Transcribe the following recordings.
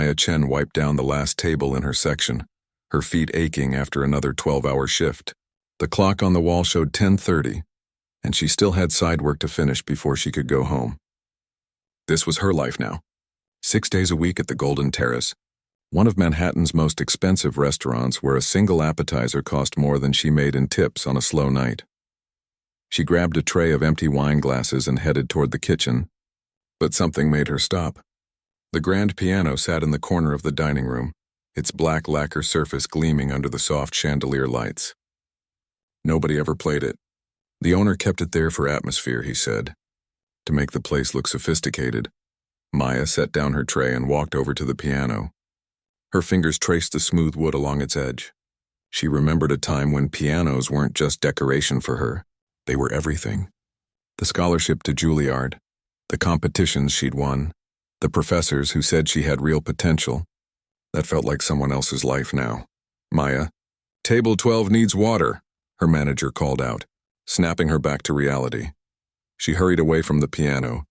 Maya Chen wiped down the last table in her section, her feet aching after another 12-hour shift. The clock on the wall showed 10:30, and she still had side work to finish before she could go home. This was her life now. 6 days a week at the Golden Terrace, one of Manhattan's most expensive restaurants where a single appetizer cost more than she made in tips on a slow night. She grabbed a tray of empty wine glasses and headed toward the kitchen, but something made her stop. The grand piano sat in the corner of the dining room, its black lacquer surface gleaming under the soft chandelier lights. Nobody ever played it. The owner kept it there for atmosphere, he said, to make the place look sophisticated. Maya set down her tray and walked over to the piano. Her fingers traced the smooth wood along its edge. She remembered a time when pianos weren't just decoration for her, they were everything. The scholarship to Juilliard, the competitions she'd won, the professors who said she had real potential. That felt like someone else's life now. Maya, "Table 12 needs water," her manager called out, snapping her back to reality. She hurried away from the piano,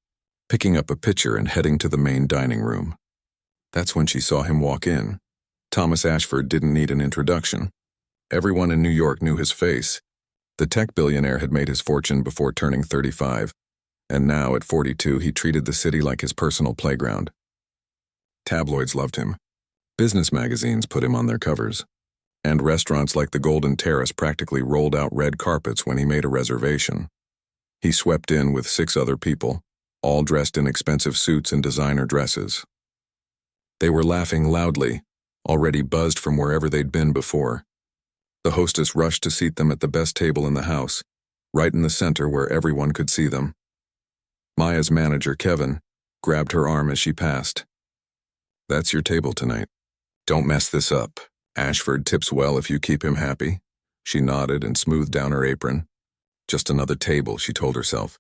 picking up a pitcher and heading to the main dining room. That's when she saw him walk in. Thomas Ashford didn't need an introduction. Everyone in New York knew his face. The tech billionaire had made his fortune before turning 35, and now at 42 he treated the city like his personal playground. Tabloids loved him. Business magazines put him on their covers. And restaurants like the Golden Terrace practically rolled out red carpets when he made a reservation. He swept in with 6 other people, all dressed in expensive suits and designer dresses. They were laughing loudly, already buzzed from wherever they'd been before. The hostess rushed to seat them at the best table in the house, right in the center where everyone could see them. Maya's manager, Kevin, grabbed her arm as she passed. "That's your table tonight. Don't mess this up. Ashford tips well if you keep him happy." She nodded and smoothed down her apron. Just another table, she told herself.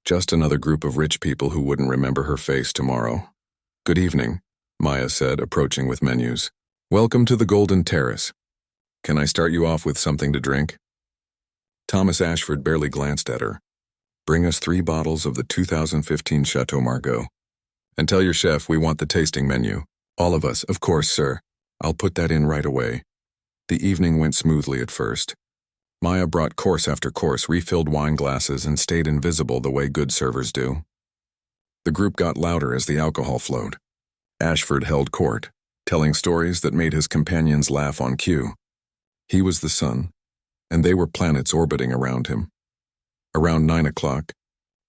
Just another group of rich people who wouldn't remember her face tomorrow. "Good evening," Maya said, approaching with menus. "Welcome to the Golden Terrace. Can I start you off with something to drink?" Thomas Ashford barely glanced at her. "Bring us 3 bottles of the 2015 Chateau Margaux. And tell your chef we want the tasting menu." "All of us, of course, sir. I'll put that in right away." The evening went smoothly at first. Maya brought course after course, refilled wine glasses, and stayed invisible the way good servers do. The group got louder as the alcohol flowed. Ashford held court, telling stories that made his companions laugh on cue. He was the sun, and they were planets orbiting around him. Around 9 o'clock,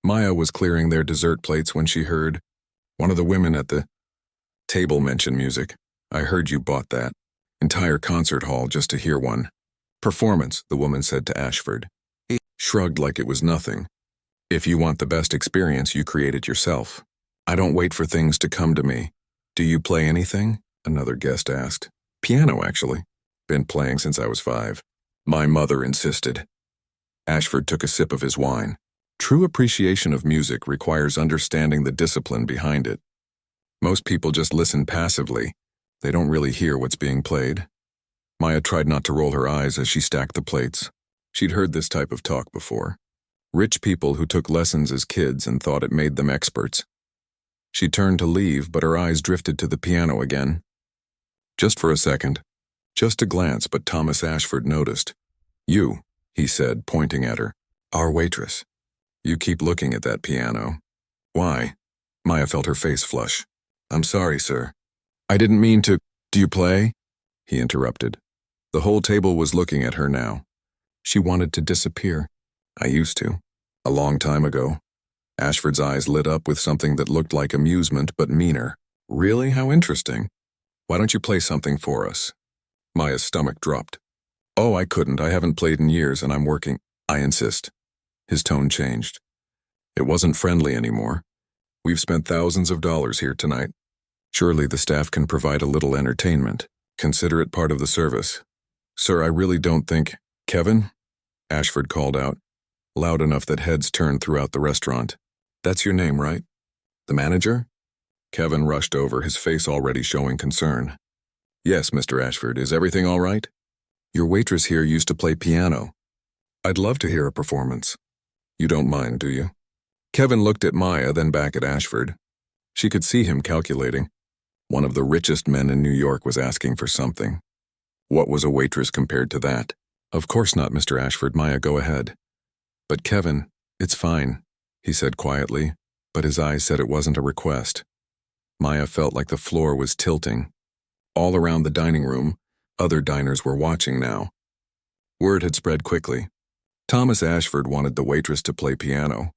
Maya was clearing their dessert plates when she heard one of the women at the table mention music. "I heard you bought that entire concert hall just to hear one." "Performance," the woman said to Ashford. He shrugged like it was nothing. "If you want the best experience, you create it yourself. I don't wait for things to come to me." "Do you play anything?" another guest asked. "Piano, actually. Been playing since I was 5. My mother insisted." Ashford took a sip of his wine. True appreciation of music requires understanding the discipline behind it. Most people just listen passively. They don't really hear what's being played. Maya tried not to roll her eyes as she stacked the plates. She'd heard this type of talk before. Rich people who took lessons as kids and thought it made them experts. She turned to leave, but her eyes drifted to the piano again. Just for a second. Just a glance, but Thomas Ashford noticed. "You," he said, pointing at her. "Our waitress. You keep looking at that piano." "Why?" Maya felt her face flush. "I'm sorry, sir. I didn't mean to—" "Do you play?" he interrupted. The whole table was looking at her now. She wanted to disappear. "I used to. A long time ago." Ashford's eyes lit up with something that looked like amusement but meaner. "Really? How interesting. Why don't you play something for us?" Maya's stomach dropped. "Oh, I couldn't. I haven't played in years and I'm working." "I insist." His tone changed. It wasn't friendly anymore. "We've spent thousands of dollars here tonight. Surely the staff can provide a little entertainment. Consider it part of the service." "Sir, I really don't think—" "Kevin?" Ashford called out, loud enough that heads turned throughout the restaurant. "That's your name, right? The manager?" Kevin rushed over, his face already showing concern. "Yes, Mr. Ashford, is everything all right? Your waitress here used to play piano. I'd love to hear a performance. You don't mind, do you?" Kevin looked at Maya, then back at Ashford. She could see him calculating. One of the richest men in New York was asking for something. What was a waitress compared to that? Of course not, Mr. Ashford. Maya, go ahead. But Kevin, it's fine, he said quietly, but his eyes said it wasn't a request. Maya felt like the floor was tilting. All around the dining room, other diners were watching now. Word had spread quickly. Thomas Ashford wanted the waitress to play piano.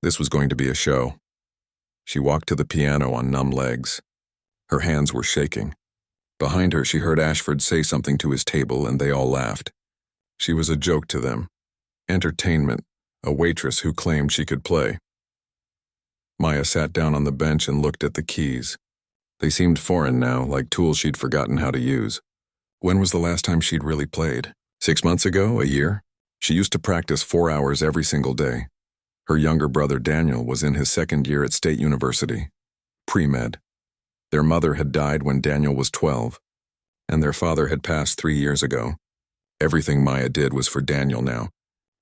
This was going to be a show. She walked to the piano on numb legs. Her hands were shaking. Behind her, she heard Ashford say something to his table, and they all laughed. She was a joke to them. Entertainment, a waitress who claimed she could play. Maya sat down on the bench and looked at the keys. They seemed foreign now, like tools she'd forgotten how to use. When was the last time she'd really played? 6 months ago? A year? She used to practice 4 hours every single day. Her younger brother Daniel was in his second year at State University. Pre-med. Their mother had died when Daniel was 12, and their father had passed 3 years ago. Everything Maya did was for Daniel now.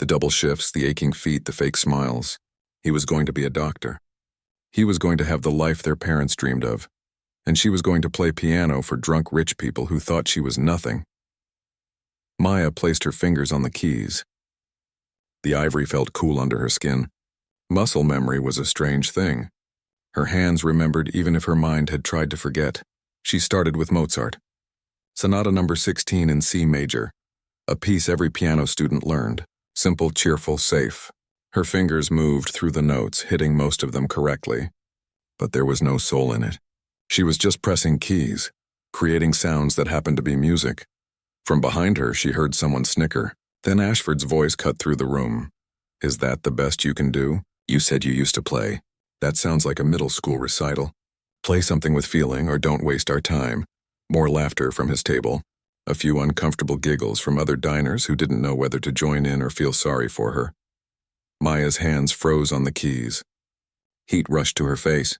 The double shifts, the aching feet, the fake smiles. He was going to be a doctor. He was going to have the life their parents dreamed of, and she was going to play piano for drunk rich people who thought she was nothing. Maya placed her fingers on the keys. The ivory felt cool under her skin. Muscle memory was a strange thing. Her hands remembered even if her mind had tried to forget. She started with Mozart. Sonata No. 16 in C major, a piece every piano student learned. Simple, cheerful, safe. Her fingers moved through the notes, hitting most of them correctly. But there was no soul in it. She was just pressing keys, creating sounds that happened to be music. From behind her, she heard someone snicker. Then Ashford's voice cut through the room. Is that the best you can do? You said you used to play. That sounds like a middle school recital. Play something with feeling or don't waste our time. More laughter from his table. A few uncomfortable giggles from other diners who didn't know whether to join in or feel sorry for her. Maya's hands froze on the keys. Heat rushed to her face.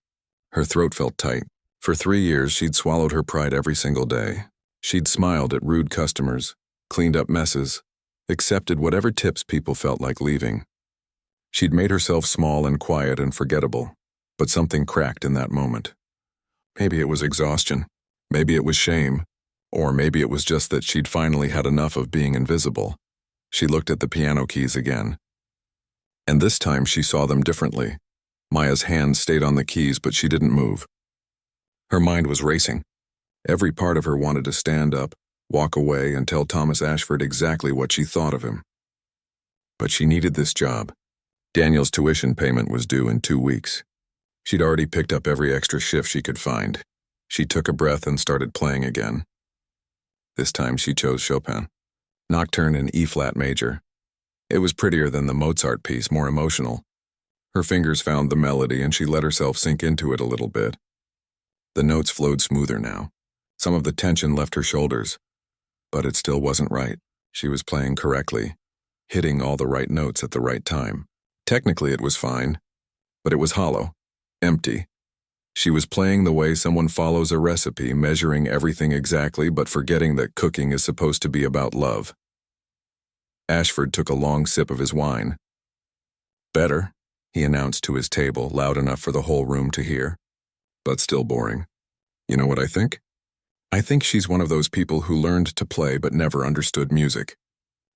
Her throat felt tight. For 3 years, she'd swallowed her pride every single day. She'd smiled at rude customers, cleaned up messes, accepted whatever tips people felt like leaving. She'd made herself small and quiet and forgettable, but something cracked in that moment. Maybe it was exhaustion. Maybe it was shame. Or maybe it was just that she'd finally had enough of being invisible. She looked at the piano keys again. And this time she saw them differently. Maya's hand stayed on the keys, but she didn't move. Her mind was racing. Every part of her wanted to stand up, walk away, and tell Thomas Ashford exactly what she thought of him. But she needed this job. Daniel's tuition payment was due in 2 weeks. She'd already picked up every extra shift she could find. She took a breath and started playing again. This time she chose Chopin. Nocturne in E-flat major. It was prettier than the Mozart piece, more emotional. Her fingers found the melody and she let herself sink into it a little bit. The notes flowed smoother now. Some of the tension left her shoulders. But it still wasn't right. She was playing correctly, hitting all the right notes at the right time. Technically it was fine, but it was hollow, empty. She was playing the way someone follows a recipe, measuring everything exactly but forgetting that cooking is supposed to be about love. Ashford took a long sip of his wine. Better, he announced to his table, loud enough for the whole room to hear. But still boring. You know what I think? I think she's one of those people who learned to play but never understood music.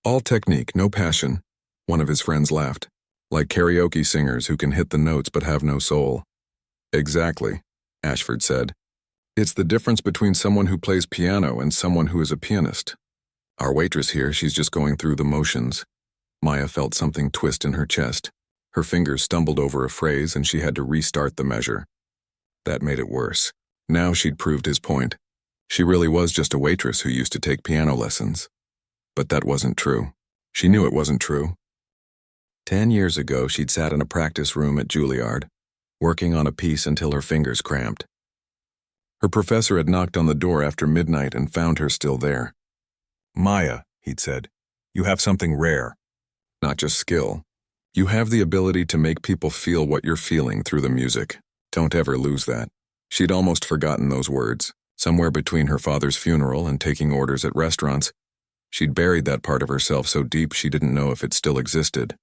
All technique, no passion. One of his friends laughed. Like karaoke singers who can hit the notes but have no soul. Exactly, Ashford said. It's the difference between someone who plays piano and someone who is a pianist. Our waitress here, she's just going through the motions. Maya felt something twist in her chest. Her fingers stumbled over a phrase and she had to restart the measure. That made it worse. Now she'd proved his point. She really was just a waitress who used to take piano lessons. But that wasn't true. She knew it wasn't true. 10 years ago, she'd sat in a practice room at Juilliard, working on a piece until her fingers cramped. Her professor had knocked on the door after midnight and found her still there. Maya, he'd said, you have something rare. Not just skill. You have the ability to make people feel what you're feeling through the music. Don't ever lose that. She'd almost forgotten those words. Somewhere between her father's funeral and taking orders at restaurants, she'd buried that part of herself so deep she didn't know if it still existed.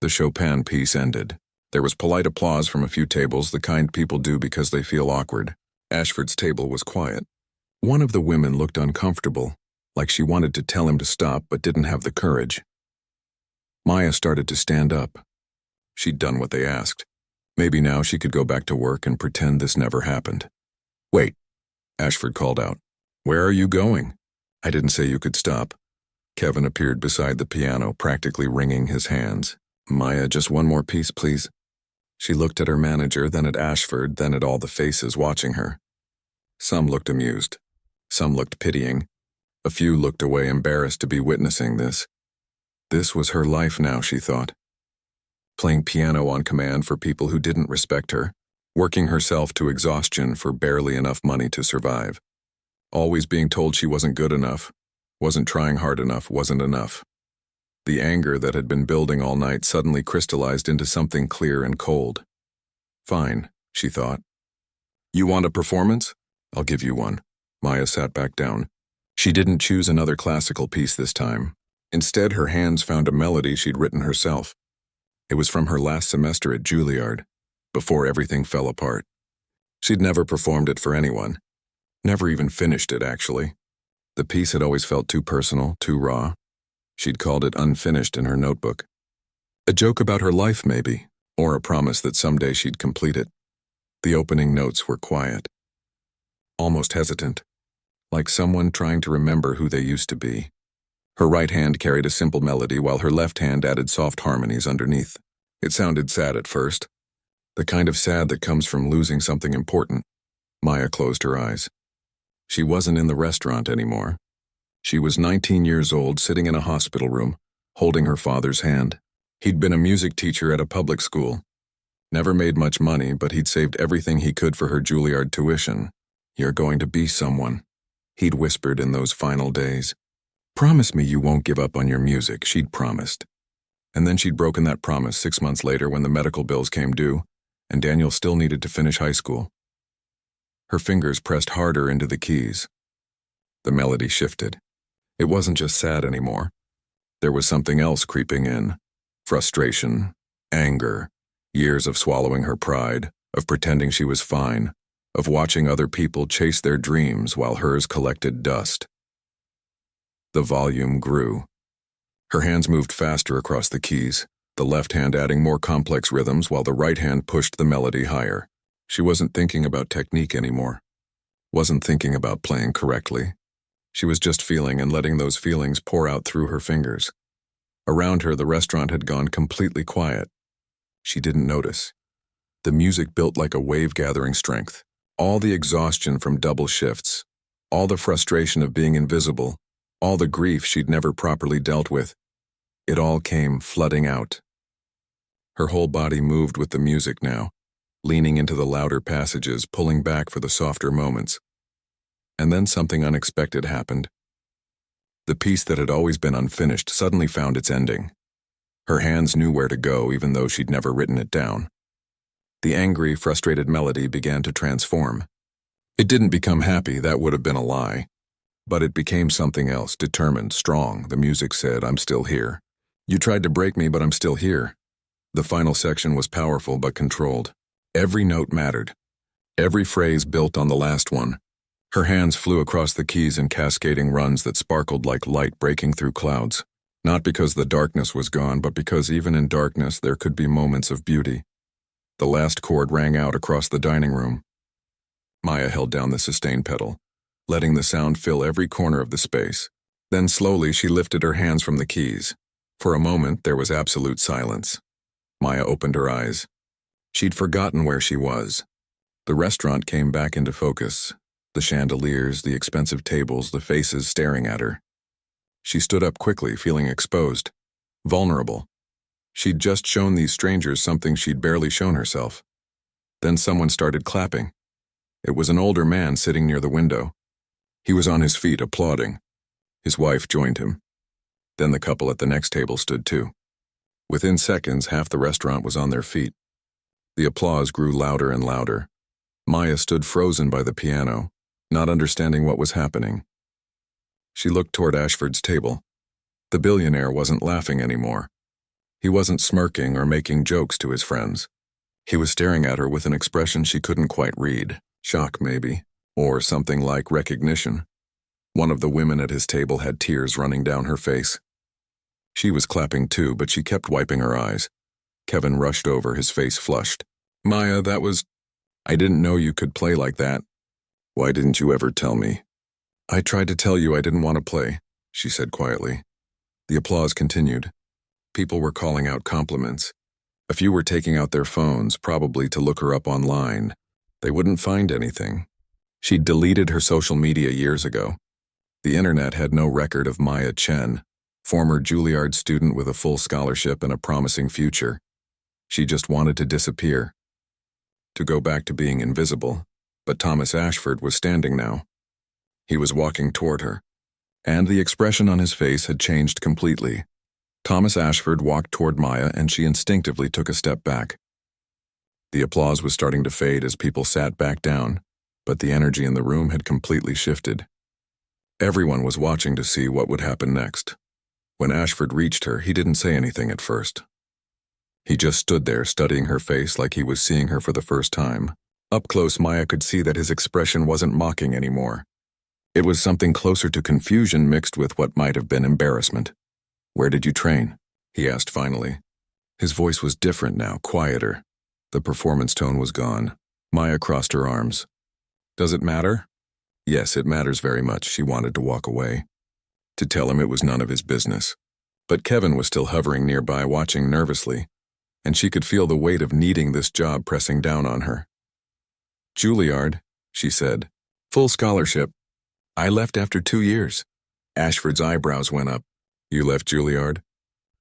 The Chopin piece ended. There was polite applause from a few tables, the kind people do because they feel awkward. Ashford's table was quiet. One of the women looked uncomfortable, like she wanted to tell him to stop but didn't have the courage. Maya started to stand up. She'd done what they asked. Maybe now she could go back to work and pretend this never happened. "Wait," Ashford called out. "Where are you going?" "I didn't say you could stop." Kevin appeared beside the piano, practically wringing his hands. "Maya, just one more piece, please." She looked at her manager, then at Ashford, then at all the faces watching her. Some looked amused. Some looked pitying. A few looked away, embarrassed to be witnessing this. This was her life now, she thought. Playing piano on command for people who didn't respect her, working herself to exhaustion for barely enough money to survive. Always being told she wasn't good enough, wasn't trying hard enough, wasn't enough. The anger that had been building all night suddenly crystallized into something clear and cold. "Fine," she thought. "You want a performance? I'll give you one." Maya sat back down. She didn't choose another classical piece this time. Instead, her hands found a melody she'd written herself. It was from her last semester at Juilliard, before everything fell apart. She'd never performed it for anyone. Never even finished it, actually. The piece had always felt too personal, too raw. She'd called it unfinished in her notebook. A joke about her life, maybe, or a promise that someday she'd complete it. The opening notes were quiet. Almost hesitant, like someone trying to remember who they used to be. Her right hand carried a simple melody while her left hand added soft harmonies underneath. It sounded sad at first, the kind of sad that comes from losing something important. Maya closed her eyes. She wasn't in the restaurant anymore. She was 19 years old, sitting in a hospital room, holding her father's hand. He'd been a music teacher at a public school. Never made much money, but he'd saved everything he could for her Juilliard tuition. "You're going to be someone," he'd whispered in those final days. "Promise me you won't give up on your music," she'd promised. And then she'd broken that promise 6 months later when the medical bills came due, and Daniel still needed to finish high school. Her fingers pressed harder into the keys. The melody shifted. It wasn't just sad anymore. There was something else creeping in. Frustration, anger, years of swallowing her pride, of pretending she was fine, of watching other people chase their dreams while hers collected dust. The volume grew. Her hands moved faster across the keys, the left hand adding more complex rhythms while the right hand pushed the melody higher. She wasn't thinking about technique anymore. Wasn't thinking about playing correctly. She was just feeling and letting those feelings pour out through her fingers. Around her, the restaurant had gone completely quiet. She didn't notice. The music built like a wave gathering strength. All the exhaustion from double shifts. All the frustration of being invisible. All the grief she'd never properly dealt with. It all came flooding out. Her whole body moved with the music now, leaning into the louder passages, pulling back for the softer moments. And then something unexpected happened. The piece that had always been unfinished suddenly found its ending. Her hands knew where to go, even though she'd never written it down. The angry, frustrated melody began to transform. It didn't become happy, that would have been a lie. But it became something else, determined, strong. The music said, "I'm still here. You tried to break me, but I'm still here." The final section was powerful but controlled. Every note mattered. Every phrase built on the last one. Her hands flew across the keys in cascading runs that sparkled like light breaking through clouds. Not because the darkness was gone, but because even in darkness there could be moments of beauty. The last chord rang out across the dining room. Maya held down the sustain pedal, letting the sound fill every corner of the space. Then slowly she lifted her hands from the keys. For a moment there was absolute silence. Maya opened her eyes. She'd forgotten where she was. The restaurant came back into focus. The chandeliers, the expensive tables, the faces staring at her. She stood up quickly, feeling exposed, vulnerable. She'd just shown these strangers something she'd barely shown herself. Then someone started clapping. It was an older man sitting near the window. He was on his feet, applauding. His wife joined him. Then the couple at the next table stood too. Within seconds, half the restaurant was on their feet. The applause grew louder and louder. Maya stood frozen by the piano, not understanding what was happening. She looked toward Ashford's table. The billionaire wasn't laughing anymore. He wasn't smirking or making jokes to his friends. He was staring at her with an expression she couldn't quite read. Shock, maybe. Or something like recognition. One of the women at his table had tears running down her face. She was clapping too, but she kept wiping her eyes. Kevin rushed over, his face flushed. Maya, I didn't know you could play like that. Why didn't you ever tell me? I tried to tell you I didn't want to play, she said quietly. The applause continued. People were calling out compliments. A few were taking out their phones, probably to look her up online. They wouldn't find anything. She'd deleted her social media years ago. The internet had no record of Maya Chen, former Juilliard student with a full scholarship and a promising future. She just wanted to disappear. To go back to being invisible. But Thomas Ashford was standing now. He was walking toward her, and the expression on his face had changed completely. Thomas Ashford walked toward Maya, and she instinctively took a step back. The applause was starting to fade as people sat back down, but the energy in the room had completely shifted. Everyone was watching to see what would happen next. When Ashford reached her, he didn't say anything at first. He just stood there studying her face like he was seeing her for the first time. Up close, Maya could see that his expression wasn't mocking anymore. It was something closer to confusion mixed with what might have been embarrassment. Where did you train? He asked finally. His voice was different now, quieter. The performance tone was gone. Maya crossed her arms. Does it matter? Yes, it matters very much. She wanted to walk away. To tell him it was none of his business. But Kevin was still hovering nearby, watching nervously, and she could feel the weight of needing this job pressing down on her. Juilliard, she said. Full scholarship. I left after 2 years. Ashford's eyebrows went up. You left Juilliard?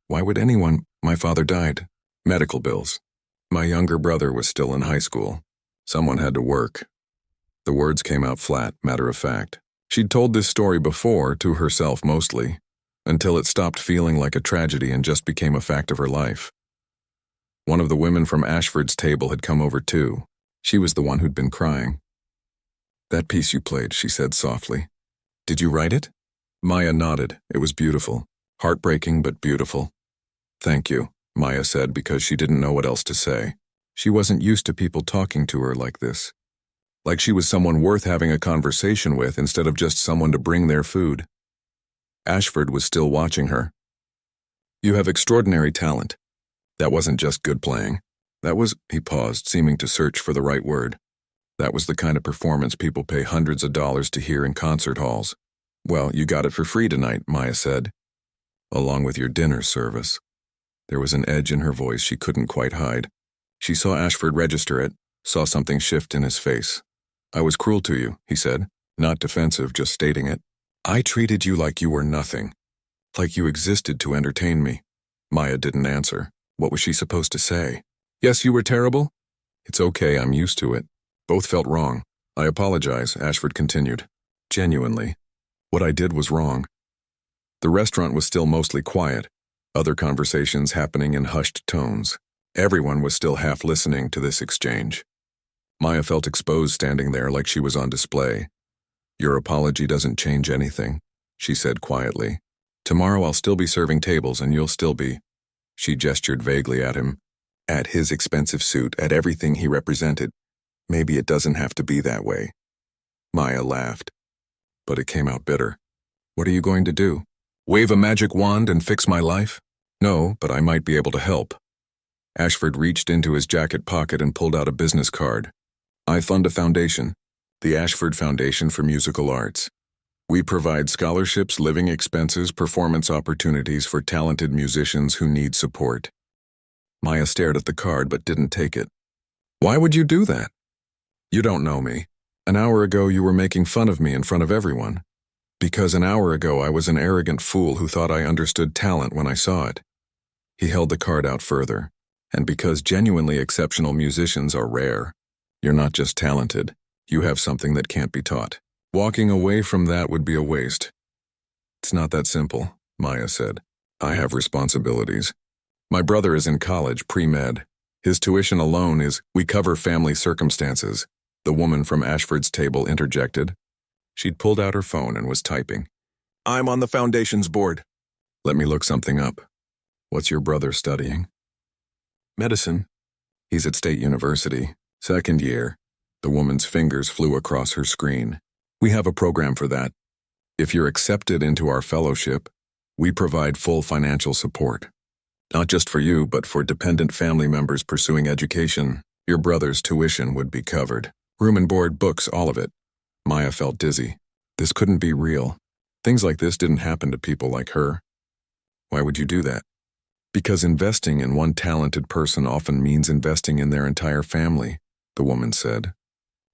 Why would anyone? My father died. Medical bills. My younger brother was still in high school. Someone had to work. The words came out flat, matter of fact. She'd told this story before, to herself mostly, until it stopped feeling like a tragedy and just became a fact of her life. One of the women from Ashford's table had come over too. She was the one who'd been crying. That piece you played, she said softly. Did you write it? Maya nodded. It was beautiful. Heartbreaking, but beautiful. Thank you, Maya said, because she didn't know what else to say. She wasn't used to people talking to her like this. Like she was someone worth having a conversation with instead of just someone to bring their food. Ashford was still watching her. You have extraordinary talent. That wasn't just good playing. That was, he paused, seeming to search for the right word. That was the kind of performance people pay hundreds of dollars to hear in concert halls. Well, you got it for free tonight, Maya said, along with your dinner service. There was an edge in her voice she couldn't quite hide. She saw Ashford register it, saw something shift in his face. I was cruel to you, he said, not defensive, just stating it. I treated you like you were nothing, like you existed to entertain me. Maya didn't answer. What was she supposed to say? Yes, you were terrible? It's okay, I'm used to it. Both felt wrong. I apologize, Ashford continued. Genuinely. What I did was wrong. The restaurant was still mostly quiet, other conversations happening in hushed tones. Everyone was still half listening to this exchange. Maya felt exposed standing there like she was on display. Your apology doesn't change anything, she said quietly. Tomorrow I'll still be serving tables and you'll still be. She gestured vaguely at him, at his expensive suit, at everything he represented. Maybe it doesn't have to be that way. Maya laughed, but it came out bitter. What are you going to do? Wave a magic wand and fix my life? No, but I might be able to help. Ashford reached into his jacket pocket and pulled out a business card. I fund a foundation, the Ashford Foundation for Musical Arts. We provide scholarships, living expenses, performance opportunities for talented musicians who need support. Maya stared at the card but didn't take it. Why would you do that? You don't know me. An hour ago you were making fun of me in front of everyone. Because an hour ago I was an arrogant fool who thought I understood talent when I saw it. He held the card out further. And because genuinely exceptional musicians are rare, you're not just talented, you have something that can't be taught. Walking away from that would be a waste. It's not that simple, Maya said. I have responsibilities. My brother is in college, pre-med. His tuition alone is, we cover family circumstances. The woman from Ashford's table interjected. She'd pulled out her phone and was typing. I'm on the foundation's board. Let me look something up. What's your brother studying? Medicine. He's at State University, 2nd year. The woman's fingers flew across her screen. We have a program for that. If you're accepted into our fellowship, we provide full financial support. Not just for you, but for dependent family members pursuing education. Your brother's tuition would be covered. Room and board, books, all of it. Maya felt dizzy. This couldn't be real. Things like this didn't happen to people like her. Why would you do that? Because investing in one talented person often means investing in their entire family, the woman said.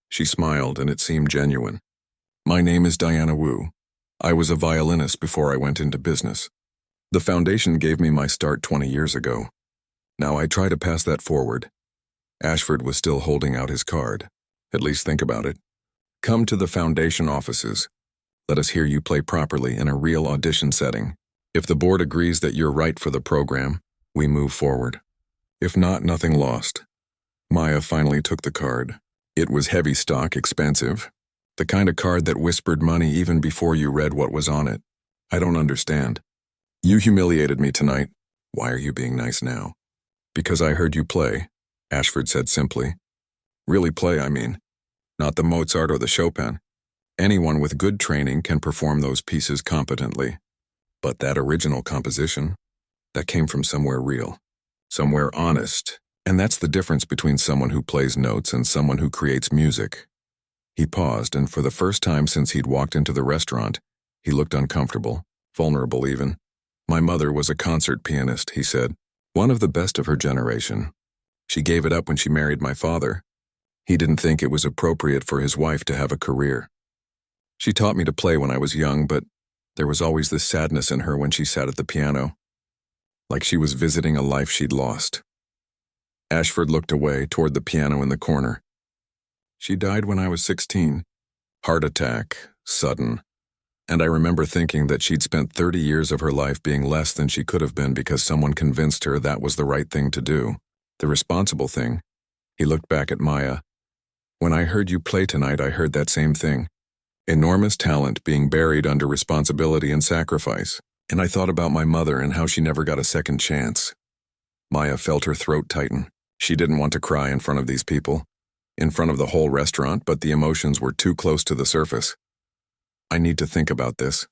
She smiled, and it seemed genuine. My name is Diana Wu. I was a violinist before I went into business. The foundation gave me my start 20 years ago. Now I try to pass that forward. Ashford was still holding out his card. At least think about it. Come to the foundation offices. Let us hear you play properly in a real audition setting. If the board agrees that you're right for the program, we move forward. If not, nothing lost. Maya finally took the card. It was heavy stock, expensive. The kind of card that whispered money even before you read what was on it. I don't understand. You humiliated me tonight. Why are you being nice now? Because I heard you play, Ashford said simply. Really play, I mean. Not the Mozart or the Chopin. Anyone with good training can perform those pieces competently. But that original composition, that came from somewhere real, somewhere honest. And that's the difference between someone who plays notes and someone who creates music. He paused, and for the first time since he'd walked into the restaurant, he looked uncomfortable, vulnerable even. My mother was a concert pianist, he said, one of the best of her generation. She gave it up when she married my father. He didn't think it was appropriate for his wife to have a career. She taught me to play when I was young, but there was always this sadness in her when she sat at the piano, like she was visiting a life she'd lost. Ashford looked away toward the piano in the corner. She died when I was 16. Heart attack, sudden. And I remember thinking that she'd spent 30 years of her life being less than she could have been because someone convinced her that was the right thing to do, the responsible thing. He looked back at Maya. When I heard you play tonight, I heard that same thing. Enormous talent being buried under responsibility and sacrifice. And I thought about my mother and how she never got a second chance. Maya felt her throat tighten. She didn't want to cry in front of these people, in front of the whole restaurant, but the emotions were too close to the surface. I need to think about this,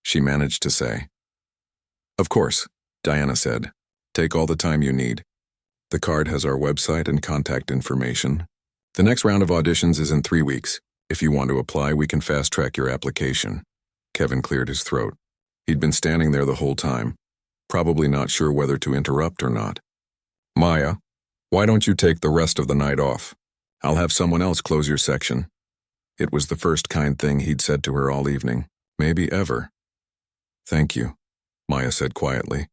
she managed to say. Of course, Diana said. Take all the time you need. The card has our website and contact information. The next round of auditions is in 3 weeks. If you want to apply, we can fast-track your application. Kevin cleared his throat. He'd been standing there the whole time, probably not sure whether to interrupt or not. Maya, why don't you take the rest of the night off? I'll have someone else close your section. It was the first kind thing he'd said to her all evening, maybe ever. Thank you, Maya said quietly.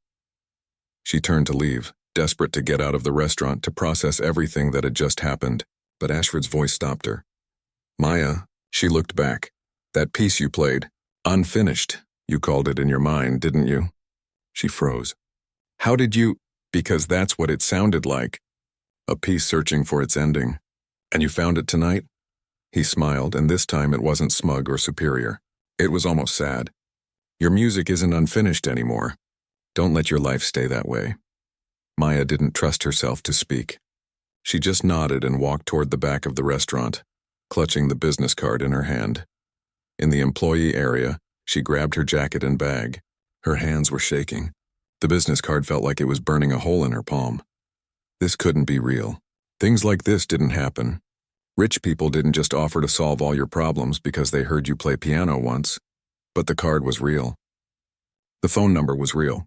She turned to leave, desperate to get out of the restaurant to process everything that had just happened, but Ashford's voice stopped her. Maya, she looked back. That piece you played, unfinished, you called it in your mind, didn't you? She froze. How did you? Because that's what it sounded like. A piece searching for its ending. And you found it tonight? He smiled, and this time it wasn't smug or superior. It was almost sad. Your music isn't unfinished anymore. Don't let your life stay that way. Maya didn't trust herself to speak. She just nodded and walked toward the back of the restaurant, clutching the business card in her hand. In the employee area, she grabbed her jacket and bag. Her hands were shaking. The business card felt like it was burning a hole in her palm. This couldn't be real. Things like this didn't happen. Rich people didn't just offer to solve all your problems because they heard you play piano once. But the card was real. The phone number was real.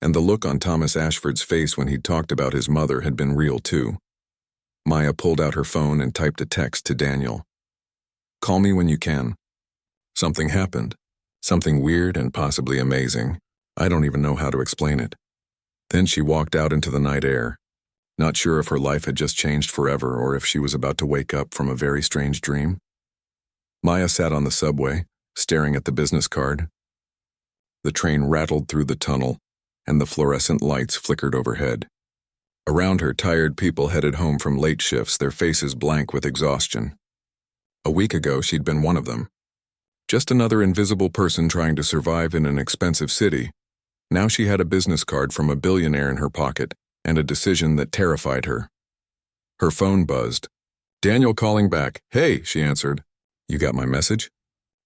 And the look on Thomas Ashford's face when he'd talked about his mother had been real too. Maya pulled out her phone and typed a text to Daniel. Call me when you can. Something happened. Something weird and possibly amazing. I don't even know how to explain it. Then she walked out into the night air, not sure if her life had just changed forever or if she was about to wake up from a very strange dream. Maya sat on the subway, staring at the business card. The train rattled through the tunnel, and the fluorescent lights flickered overhead. Around her, tired people headed home from late shifts, their faces blank with exhaustion. A week ago, she'd been one of them. Just another invisible person trying to survive in an expensive city. Now she had a business card from a billionaire in her pocket, and a decision that terrified her. Her phone buzzed. Daniel calling back. Hey, she answered. You got my message?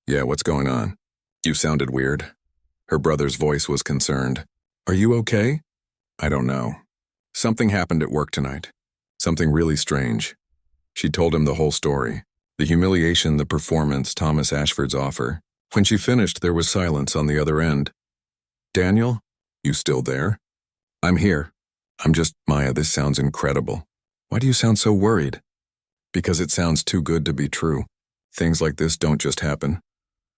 Yeah, what's going on? You sounded weird. Her brother's voice was concerned. Are you okay? I don't know. Something happened at work tonight. Something really strange. She told him the whole story. The humiliation, the performance, Thomas Ashford's offer. When she finished, there was silence on the other end. Daniel, you still there? I'm here. Maya, this sounds incredible. Why do you sound so worried? Because it sounds too good to be true. Things like this don't just happen.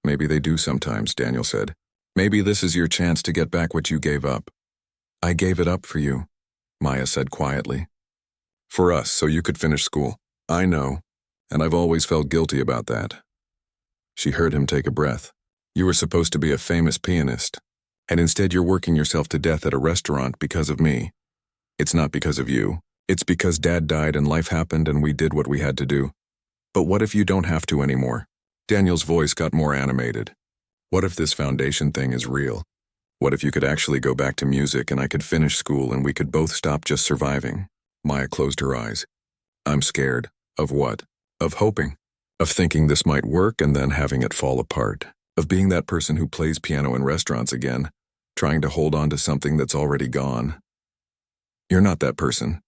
Maybe they do sometimes, Daniel said. Maybe this is your chance to get back what you gave up. I gave it up for you, Maya said quietly. For us, so you could finish school. I know, and I've always felt guilty about that. She heard him take a breath. You were supposed to be a famous pianist, and instead you're working yourself to death at a restaurant because of me. It's not because of you. It's because Dad died and life happened and we did what we had to do. But what if you don't have to anymore? Daniel's voice got more animated. What if this foundation thing is real? What if you could actually go back to music and I could finish school and we could both stop just surviving? Maya closed her eyes. I'm scared. Of what? Of hoping. Of thinking this might work and then having it fall apart. Of being that person who plays piano in restaurants again, trying to hold on to something that's already gone. You're not that person,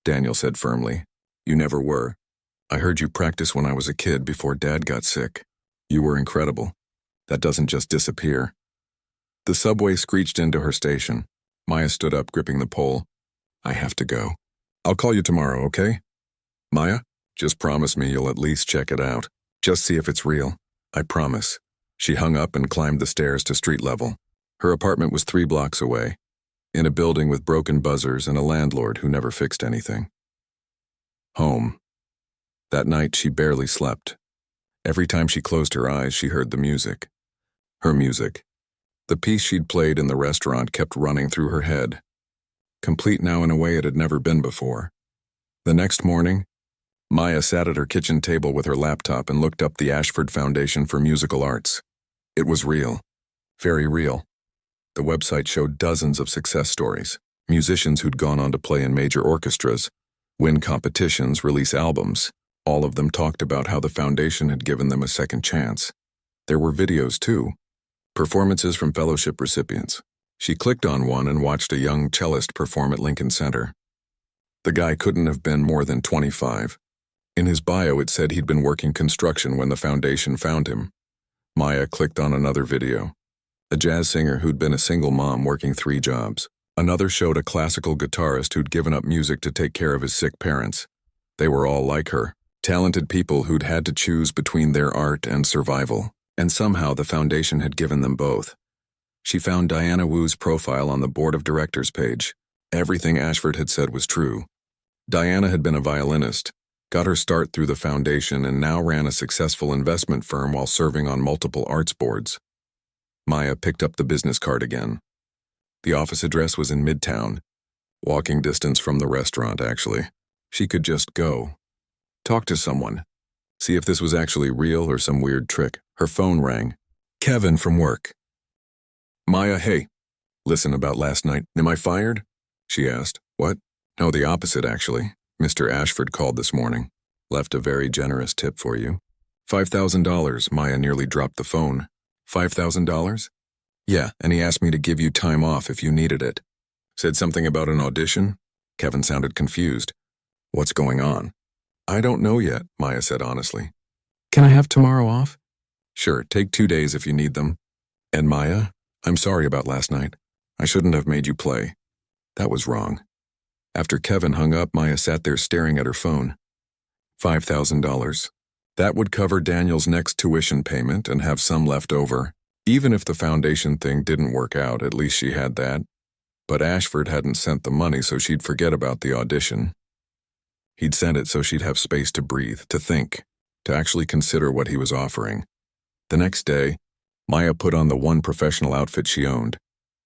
Daniel said firmly. You never were. I heard you practice when I was a kid before Dad got sick. You were incredible. That doesn't just disappear. The subway screeched into her station. Maya stood up, gripping the pole. I have to go. I'll call you tomorrow, okay? Maya, just promise me you'll at least check it out. Just see if it's real. I promise. She hung up and climbed the stairs to street level. Her apartment was 3 blocks away, in a building with broken buzzers and a landlord who never fixed anything. Home. That night she barely slept. Every time she closed her eyes, she heard the music. Her music. The piece she'd played in the restaurant kept running through her head, complete now in a way it had never been before. The next morning, Maya sat at her kitchen table with her laptop and looked up the Ashford Foundation for Musical Arts. It was real. Very real. The website showed dozens of success stories, musicians who'd gone on to play in major orchestras, win competitions, release albums. All of them talked about how the foundation had given them a second chance. There were videos, too. Performances from fellowship recipients. She clicked on one and watched a young cellist perform at Lincoln Center. The guy couldn't have been more than 25. In his bio, it said he'd been working construction when the foundation found him. Maya clicked on another video. A jazz singer who'd been a single mom working 3 jobs. Another showed a classical guitarist who'd given up music to take care of his sick parents. They were all like her, talented people who'd had to choose between their art and survival. And somehow the foundation had given them both. She found Diana Wu's profile on the board of directors page. Everything Ashford had said was true. Diana had been a violinist, got her start through the foundation, and now ran a successful investment firm while serving on multiple arts boards. Maya picked up the business card again. The office address was in Midtown, walking distance from the restaurant, actually. She could just go. Talk to someone. See if this was actually real or some weird trick. Her phone rang. Kevin from work. Maya, hey. Listen, about last night. Am I fired? She asked. What? No, the opposite, actually. Mr. Ashford called this morning. Left a very generous tip for you. $5,000. Maya nearly dropped the phone. $5,000? Yeah, and he asked me to give you time off if you needed it. Said something about an audition? Kevin sounded confused. What's going on? I don't know yet, Maya said honestly. Can I have tomorrow off? Sure, take 2 days if you need them. And Maya, I'm sorry about last night. I shouldn't have made you play. That was wrong. After Kevin hung up, Maya sat there staring at her phone. $5,000. That would cover Daniel's next tuition payment and have some left over. Even if the foundation thing didn't work out, at least she had that. But Ashford hadn't sent the money, so she'd forget about the audition. He'd sent it so she'd have space to breathe, to think, to actually consider what he was offering. The next day, Maya put on the one professional outfit she owned,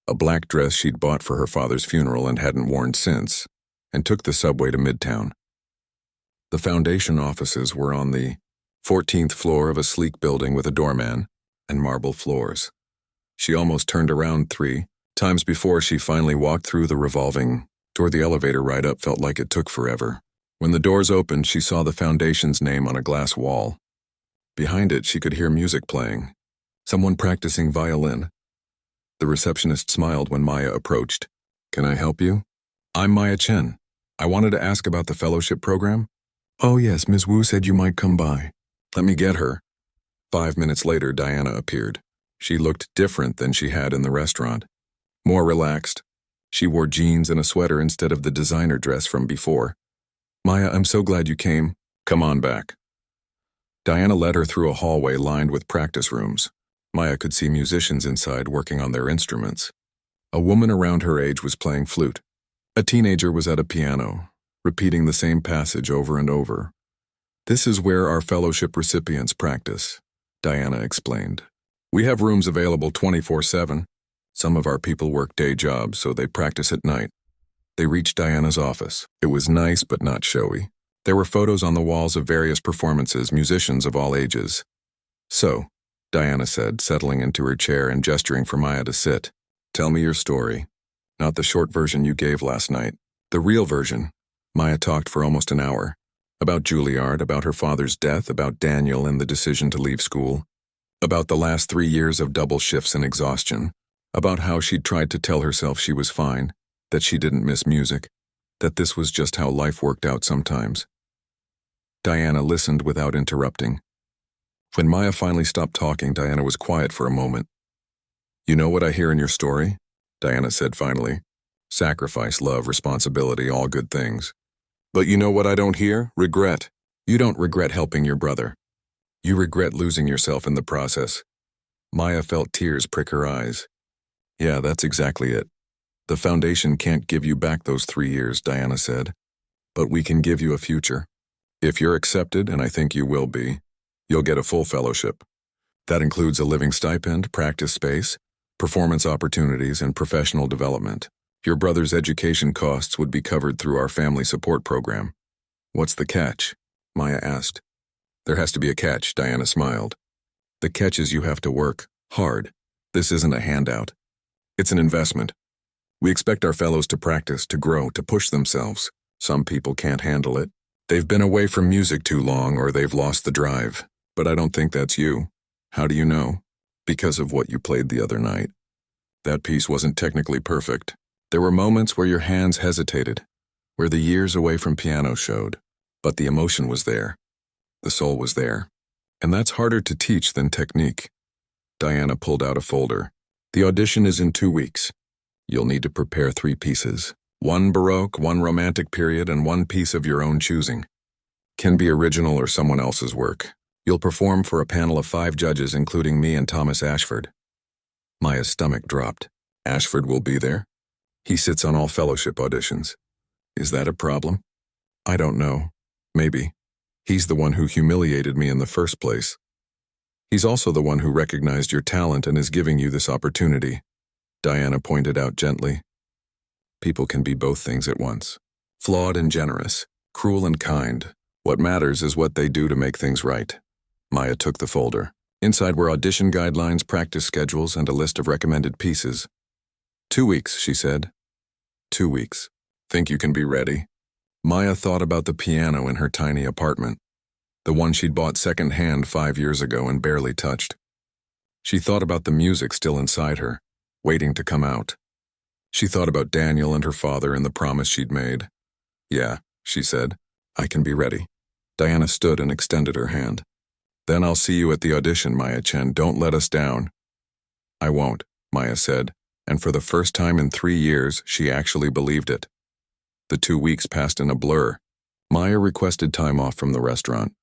a black dress she'd bought for her father's funeral and hadn't worn since, and took the subway to Midtown. The foundation offices were on the 14th floor of a sleek building with a doorman and marble floors. She almost turned around 3 times before she finally walked through the revolving door. The elevator ride up felt like it took forever. When the doors opened, she saw the foundation's name on a glass wall. Behind it, she could hear music playing. Someone practicing violin. The receptionist smiled when Maya approached. "Can I help you?" "I'm Maya Chen. I wanted to ask about the fellowship program." "Oh yes, Ms. Wu said you might come by." "Let me get her." 5 minutes later, Diana appeared. She looked different than she had in the restaurant. More relaxed. She wore jeans and a sweater instead of the designer dress from before. "Maya, I'm so glad you came. Come on back." Diana led her through a hallway lined with practice rooms. Maya could see musicians inside working on their instruments. A woman around her age was playing flute. A teenager was at a piano, repeating the same passage over and over. "This is where our fellowship recipients practice," Diana explained. "We have rooms available 24/7. Some of our people work day jobs, so they practice at night." They reached Diana's office. It was nice but not showy. There were photos on the walls of various performances, musicians of all ages. "So," Diana said, settling into her chair and gesturing for Maya to sit. "Tell me your story. Not the short version you gave last night. The real version." Maya talked for almost an hour. About Juilliard, about her father's death, about Daniel and the decision to leave school. About the last 3 years of double shifts and exhaustion. About how she'd tried to tell herself she was fine, that she didn't miss music, that this was just how life worked out sometimes. Diana listened without interrupting. When Maya finally stopped talking, Diana was quiet for a moment. "You know what I hear in your story?" Diana said finally. "Sacrifice, love, responsibility, all good things. But you know what I don't hear? Regret. You don't regret helping your brother. You regret losing yourself in the process." Maya felt tears prick her eyes. "Yeah, that's exactly it. The foundation can't give you back those 3 years," Diana said. "But we can give you a future. If you're accepted, and I think you will be, you'll get a full fellowship. That includes a living stipend, practice space, performance opportunities, and professional development. Your brother's education costs would be covered through our family support program." "What's the catch?" Maya asked. "There has to be a catch," Diana smiled. "The catch is you have to work hard. This isn't a handout. It's an investment. We expect our fellows to practice, to grow, to push themselves. Some people can't handle it. They've been away from music too long or they've lost the drive. But I don't think that's you. How do you know? Because of what you played the other night. That piece wasn't technically perfect. There were moments where your hands hesitated, where the years away from piano showed. But the emotion was there. The soul was there. And that's harder to teach than technique." Diana pulled out a folder. "The audition is in 2 weeks. You'll need to prepare 3 pieces. 1 Baroque, 1 Romantic period, and 1 piece of your own choosing. Can be original or someone else's work. You'll perform for a panel of 5 judges, including me and Thomas Ashford." Maya's stomach dropped. "Ashford will be there? He sits on all fellowship auditions. Is that a problem?" "I don't know. Maybe. He's the one who humiliated me in the first place. He's also the one who recognized your talent and is giving you this opportunity," Diana pointed out gently. "People can be both things at once. Flawed and generous, cruel and kind. What matters is what they do to make things right." Maya took the folder. Inside were audition guidelines, practice schedules, and a list of recommended pieces. 2 weeks, she said. 2 weeks. Think you can be ready? Maya thought about the piano in her tiny apartment, the one she'd bought second-hand 5 years ago and barely touched. She thought about the music still inside her, waiting to come out. She thought about Daniel and her father and the promise she'd made. "Yeah," she said, "I can be ready." Diana stood and extended her hand. "Then I'll see you at the audition, Maya Chen. Don't let us down." "I won't," Maya said, and for the first time in 3 years, she actually believed it. The 2 weeks passed in a blur. Maya requested time off from the restaurant,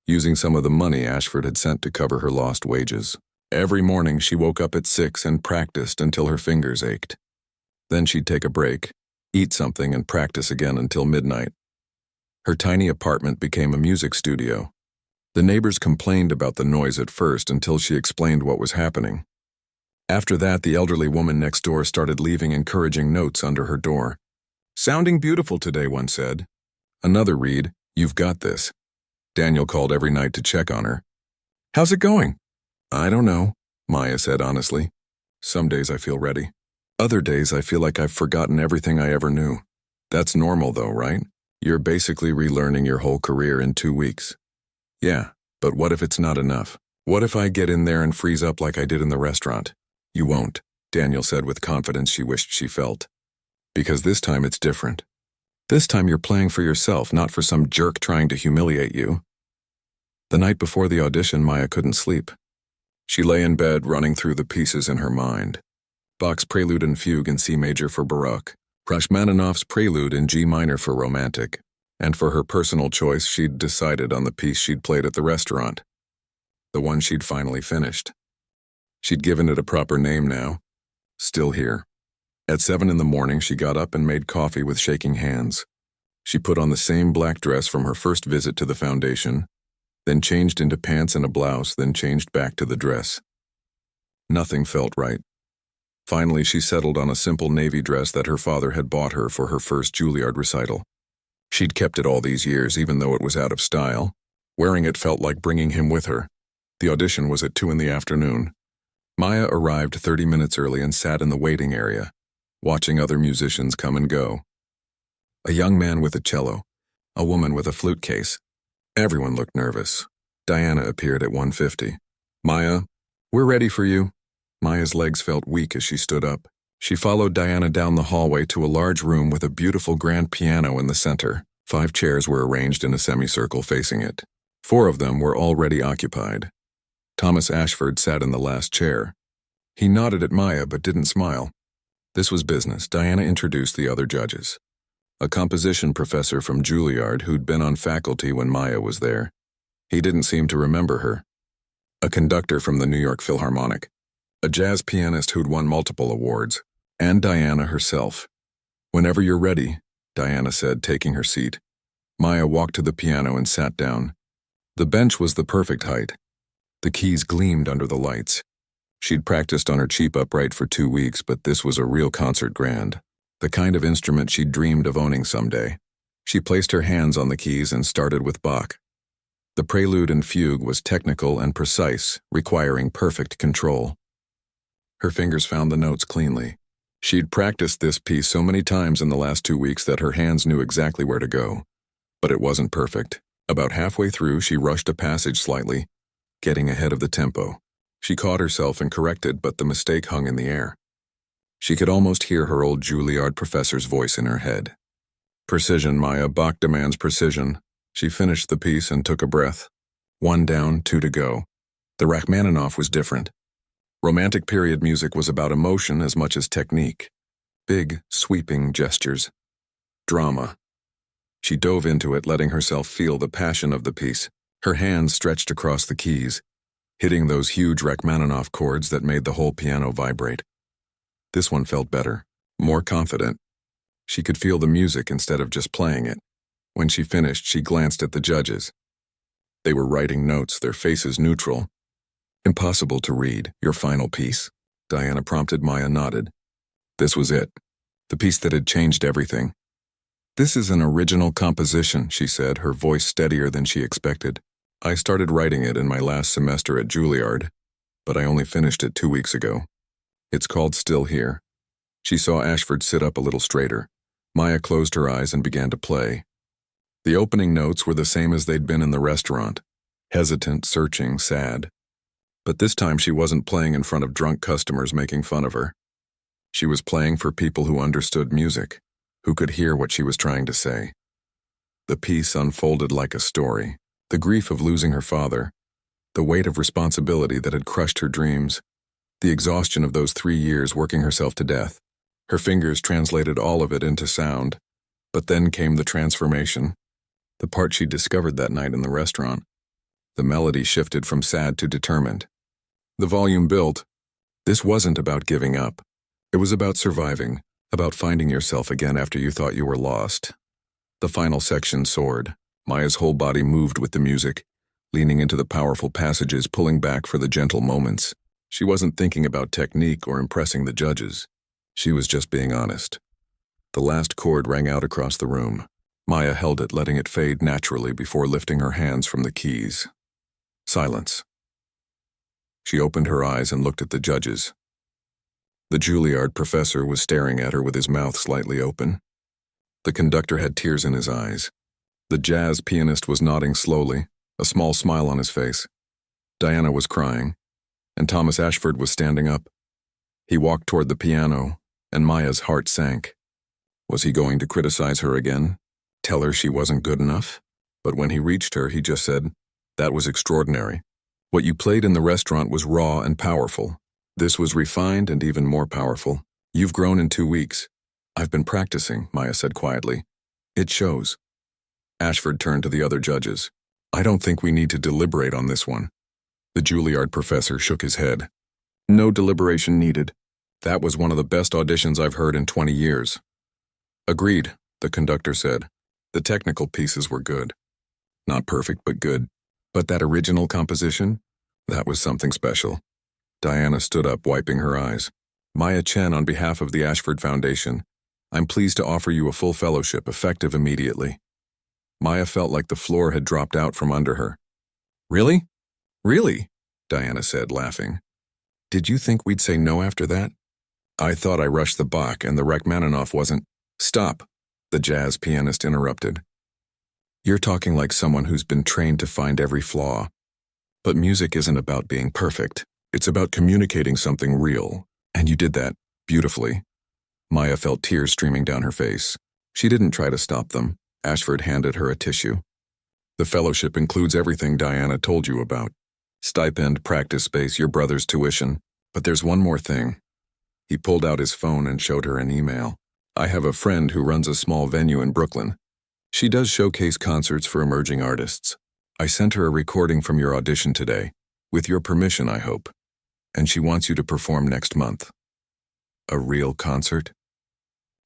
using some of the money Ashford had sent to cover her lost wages. Every morning she woke up at 6 and practiced until her fingers ached. Then she'd take a break, eat something, and practice again until midnight. Her tiny apartment became a music studio. The neighbors complained about the noise at first until she explained what was happening. After that, the elderly woman next door started leaving encouraging notes under her door. "Sounding beautiful today," one said. Another read, "You've got this." Daniel called every night to check on her. "How's it going?" "I don't know," Maya said honestly. "Some days I feel ready. Other days I feel like I've forgotten everything I ever knew. That's normal though, right? You're basically relearning your whole career in 2 weeks. Yeah, but what if it's not enough? What if I get in there and freeze up like I did in the restaurant? You won't, Daniel said with confidence she wished she felt. Because this time it's different. This time you're playing for yourself, not for some jerk trying to humiliate you. The night before the audition, Maya couldn't sleep. She lay in bed, running through the pieces in her mind. Bach's Prelude and Fugue in C major for Baroque, Rachmaninoff's Prelude in G minor for Romantic, and for her personal choice, she'd decided on the piece she'd played at the restaurant, the one she'd finally finished. She'd given it a proper name now, Still Here. At 7 in the morning, she got up and made coffee with shaking hands. She put on the same black dress from her first visit to the foundation, then changed into pants and a blouse, then changed back to the dress. Nothing felt right. Finally, she settled on a simple navy dress that her father had bought her for her first Juilliard recital. She'd kept it all these years, even though it was out of style. Wearing it felt like bringing him with her. The audition was at 2 in the afternoon. Maya arrived 30 minutes early and sat in the waiting area, watching other musicians come and go. A young man with a cello, a woman with a flute case. Everyone looked nervous. Diana appeared at 1:50. Maya, we're ready for you. Maya's legs felt weak as she stood up. She followed Diana down the hallway to a large room with a beautiful grand piano in the center. 5 chairs were arranged in a semicircle facing it. 4 of them were already occupied. Thomas Ashford sat in the last chair. He nodded at Maya but didn't smile. This was business. Diana introduced the other judges. A composition professor from Juilliard who'd been on faculty when Maya was there. He didn't seem to remember her. A conductor from the New York Philharmonic. A jazz pianist who'd won multiple awards. And Diana herself. Whenever you're ready, Diana said, taking her seat. Maya walked to the piano and sat down. The bench was the perfect height. The keys gleamed under the lights. She'd practiced on her cheap upright for 2 weeks, but this was a real concert grand. The kind of instrument she'd dreamed of owning someday. She placed her hands on the keys and started with Bach. The Prelude and Fugue was technical and precise, requiring perfect control. Her fingers found the notes cleanly. She'd practiced this piece so many times in the last 2 weeks that her hands knew exactly where to go. But it wasn't perfect. About halfway through, she rushed a passage slightly, getting ahead of the tempo. She caught herself and corrected, but the mistake hung in the air. She could almost hear her old Juilliard professor's voice in her head. Precision, Maya. Bach demands precision. She finished the piece and took a breath. 1 down, 2 to go. The Rachmaninoff was different. Romantic period music was about emotion as much as technique. Big, sweeping gestures. Drama. She dove into it, letting herself feel the passion of the piece. Her hands stretched across the keys, hitting those huge Rachmaninoff chords that made the whole piano vibrate. This one felt better, more confident. She could feel the music instead of just playing it. When she finished, she glanced at the judges. They were writing notes, their faces neutral. Impossible to read. Your final piece? Diana prompted. Maya nodded. This was it. The piece that had changed everything. This is an original composition, she said, her voice steadier than she expected. I started writing it in my last semester at Juilliard, but I only finished it 2 weeks ago. It's called Still Here. She saw Ashford sit up a little straighter. Maya closed her eyes and began to play. The opening notes were the same as they'd been in the restaurant. Hesitant, searching, sad. But this time she wasn't playing in front of drunk customers making fun of her. She was playing for people who understood music, who could hear what she was trying to say. The piece unfolded like a story. The grief of losing her father, the weight of responsibility that had crushed her dreams, the exhaustion of those 3 years working herself to death. Her fingers translated all of it into sound. But then came the transformation, the part she discovered that night in the restaurant. The melody shifted from sad to determined. The volume built. This wasn't about giving up. It was about surviving, about finding yourself again after you thought you were lost. The final section soared. Maya's whole body moved with the music, leaning into the powerful passages, pulling back for the gentle moments. She wasn't thinking about technique or impressing the judges. She was just being honest. The last chord rang out across the room. Maya held it, letting it fade naturally before lifting her hands from the keys. Silence. She opened her eyes and looked at the judges. The Juilliard professor was staring at her with his mouth slightly open. The conductor had tears in his eyes. The jazz pianist was nodding slowly, a small smile on his face. Diana was crying, and Thomas Ashford was standing up. He walked toward the piano, and Maya's heart sank. Was he going to criticize her again? Tell her she wasn't good enough? But when he reached her, he just said, "That was extraordinary. What you played in the restaurant was raw and powerful. This was refined and even more powerful. You've grown in 2 weeks." "I've been practicing," Maya said quietly. "It shows." Ashford turned to the other judges. "I don't think we need to deliberate on this one." The Juilliard professor shook his head. "No deliberation needed. That was one of the best auditions I've heard in 20 years. "Agreed," the conductor said. "The technical pieces were good. Not perfect, but good. But that original composition? That was something special." Diana stood up, wiping her eyes. "Maya Chen, on behalf of the Ashford Foundation, I'm pleased to offer you a full fellowship, effective immediately." Maya felt like the floor had dropped out from under her. "Really? Really?" Diana said, laughing. "Did you think we'd say no after that?" "I thought I rushed the Bach and the Rachmaninoff wasn't—" "Stop," the jazz pianist interrupted. "You're talking like someone who's been trained to find every flaw. But music isn't about being perfect. It's about communicating something real. And you did that beautifully." Maya felt tears streaming down her face. She didn't try to stop them. Ashford handed her a tissue. "The fellowship includes everything Diana told you about. Stipend, practice space, your brother's tuition. But there's one more thing." He pulled out his phone and showed her an email. "I have a friend who runs a small venue in Brooklyn. She does showcase concerts for emerging artists. I sent her a recording from your audition today. With your permission, I hope. And she wants you to perform next month." "A real concert?"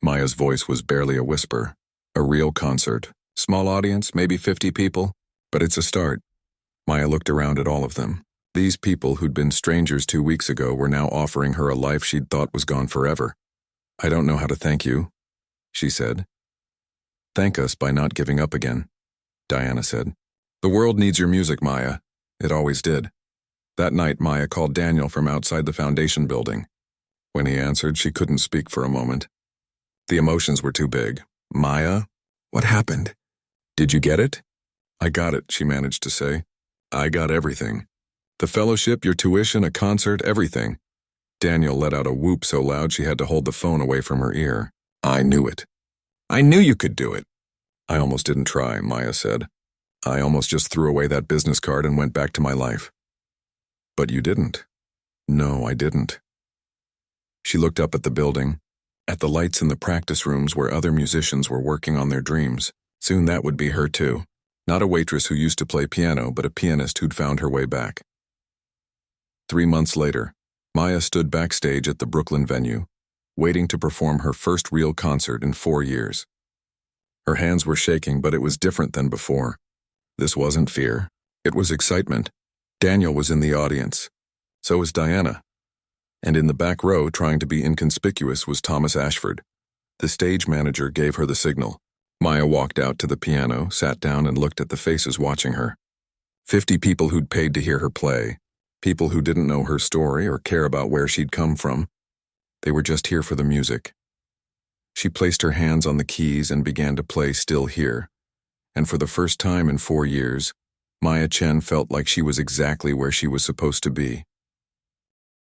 Maya's voice was barely a whisper. "A real concert. Small audience, maybe 50 people. But it's a start." Maya looked around at all of them. These people who'd been strangers 2 weeks ago were now offering her a life she'd thought was gone forever. "I don't know how to thank you," she said. "Thank us by not giving up again," Diana said. "The world needs your music, Maya. It always did." That night, Maya called Daniel from outside the foundation building. When he answered, she couldn't speak for a moment. The emotions were too big. "Maya, what happened? Did you get it?" "I got it," she managed to say. "I got everything. The fellowship, your tuition, a concert, everything." Daniel let out a whoop so loud she had to hold the phone away from her ear. "I knew it. I knew you could do it." "I almost didn't try," Maya said. "I almost just threw away that business card and went back to my life." "But you didn't." "No, I didn't." She looked up at the building, at the lights in the practice rooms where other musicians were working on their dreams. Soon that would be her too. Not a waitress who used to play piano, but a pianist who'd found her way back. 3 months later, Maya stood backstage at the Brooklyn venue, waiting to perform her first real concert in 4 years. Her hands were shaking, but it was different than before. This wasn't fear. It was excitement. Daniel was in the audience. So was Diana. And in the back row, trying to be inconspicuous, was Thomas Ashford. The stage manager gave her the signal. Maya walked out to the piano, sat down, and looked at the faces watching her. 50 people who'd paid to hear her play. People who didn't know her story or care about where she'd come from. They were just here for the music. She placed her hands on the keys and began to play Still Here. And for the first time in 4 years, Maya Chen felt like she was exactly where she was supposed to be.